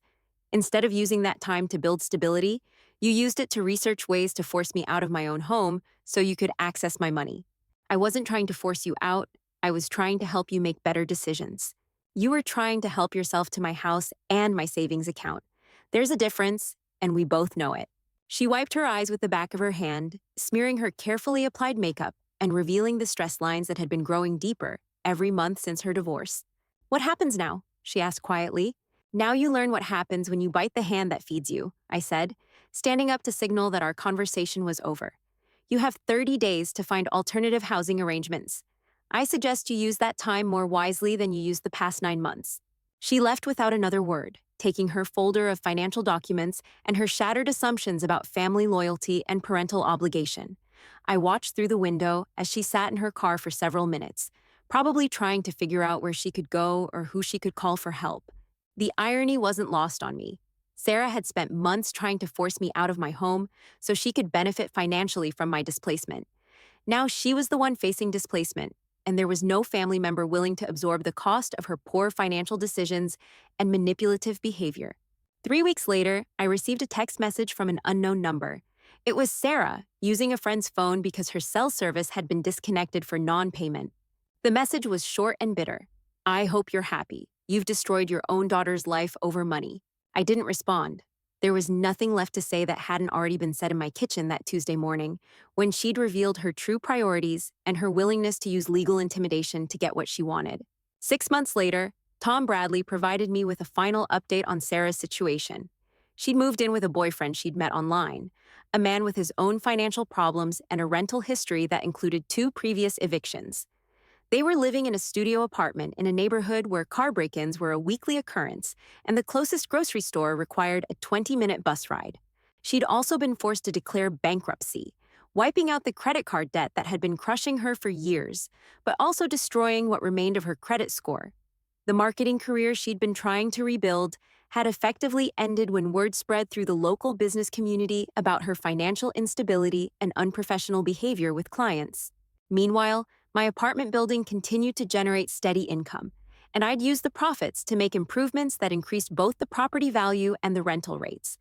Instead of using that time to build stability, you used it to research ways to force me out of my own home so you could access my money. I wasn't trying to force you out, I was trying to help you make better decisions. You were trying to help yourself to my house and my savings account. There's a difference, and we both know it. She wiped her eyes with the back of her hand, smearing her carefully applied makeup and revealing the stress lines that had been growing deeper every month since her divorce. What happens now? She asked quietly. Now you learn what happens when you bite the hand that feeds you, I said, standing up to signal that our conversation was over. You have 30 days to find alternative housing arrangements. I suggest you use that time more wisely than you used the past 9 months. She left without another word, taking her folder of financial documents and her shattered assumptions about family loyalty and parental obligation. I watched through the window as she sat in her car for several minutes, probably trying to figure out where she could go or who she could call for help. The irony wasn't lost on me. Sarah had spent months trying to force me out of my home so she could benefit financially from my displacement. Now she was the one facing displacement, and there was no family member willing to absorb the cost of her poor financial decisions and manipulative behavior. 3 weeks later, I received a text message from an unknown number. It was Sarah, using a friend's phone because her cell service had been disconnected for non-payment. The message was short and bitter. I hope you're happy. You've destroyed your own daughter's life over money. I didn't respond. There was nothing left to say that hadn't already been said in my kitchen that Tuesday morning, when she'd revealed her true priorities and her willingness to use legal intimidation to get what she wanted. 6 months later, Tom Bradley provided me with a final update on Sarah's situation. She'd moved in with a boyfriend she'd met online, a man with his own financial problems and a rental history that included 2 previous evictions. They were living in a studio apartment in a neighborhood where car break-ins were a weekly occurrence, and the closest grocery store required a 20-minute bus ride. She'd also been forced to declare bankruptcy, wiping out the credit card debt that had been crushing her for years, but also destroying what remained of her credit score. The marketing career she'd been trying to rebuild had effectively ended when word spread through the local business community about her financial instability and unprofessional behavior with clients. Meanwhile, my apartment building continued to generate steady income, and I'd used the profits to make improvements that increased both the property value and the rental rates.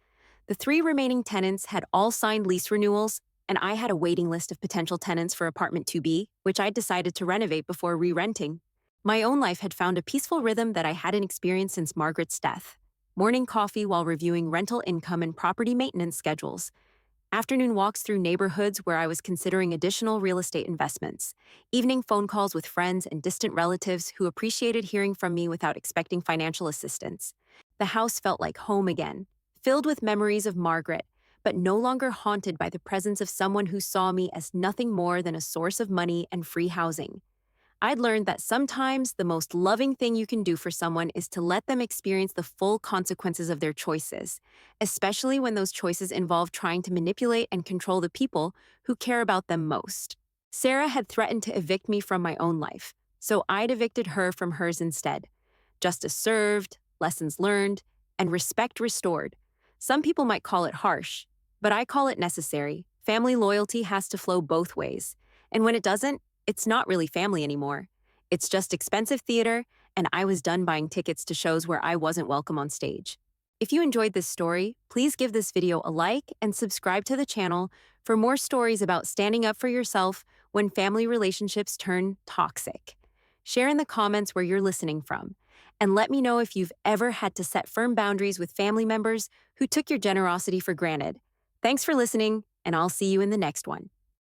The 3 remaining tenants had all signed lease renewals, and I had a waiting list of potential tenants for apartment 2B, which I'd decided to renovate before re-renting. My own life had found a peaceful rhythm that I hadn't experienced since Margaret's death. Morning coffee while reviewing rental income and property maintenance schedules. Afternoon walks through neighborhoods where I was considering additional real estate investments. Evening phone calls with friends and distant relatives who appreciated hearing from me without expecting financial assistance. The house felt like home again, filled with memories of Margaret, but no longer haunted by the presence of someone who saw me as nothing more than a source of money and free housing. I'd learned that sometimes the most loving thing you can do for someone is to let them experience the full consequences of their choices, especially when those choices involve trying to manipulate and control the people who care about them most. Sarah had threatened to evict me from my own life, so I'd evicted her from hers instead. Justice served, lessons learned, and respect restored. Some people might call it harsh, but I call it necessary. Family loyalty has to flow both ways, and when it doesn't, it's not really family anymore. It's just expensive theater, and I was done buying tickets to shows where I wasn't welcome on stage. If you enjoyed this story, please give this video a like and subscribe to the channel for more stories about standing up for yourself when family relationships turn toxic. Share in the comments where you're listening from, and let me know if you've ever had to set firm boundaries with family members who took your generosity for granted. Thanks for listening, and I'll see you in the next one.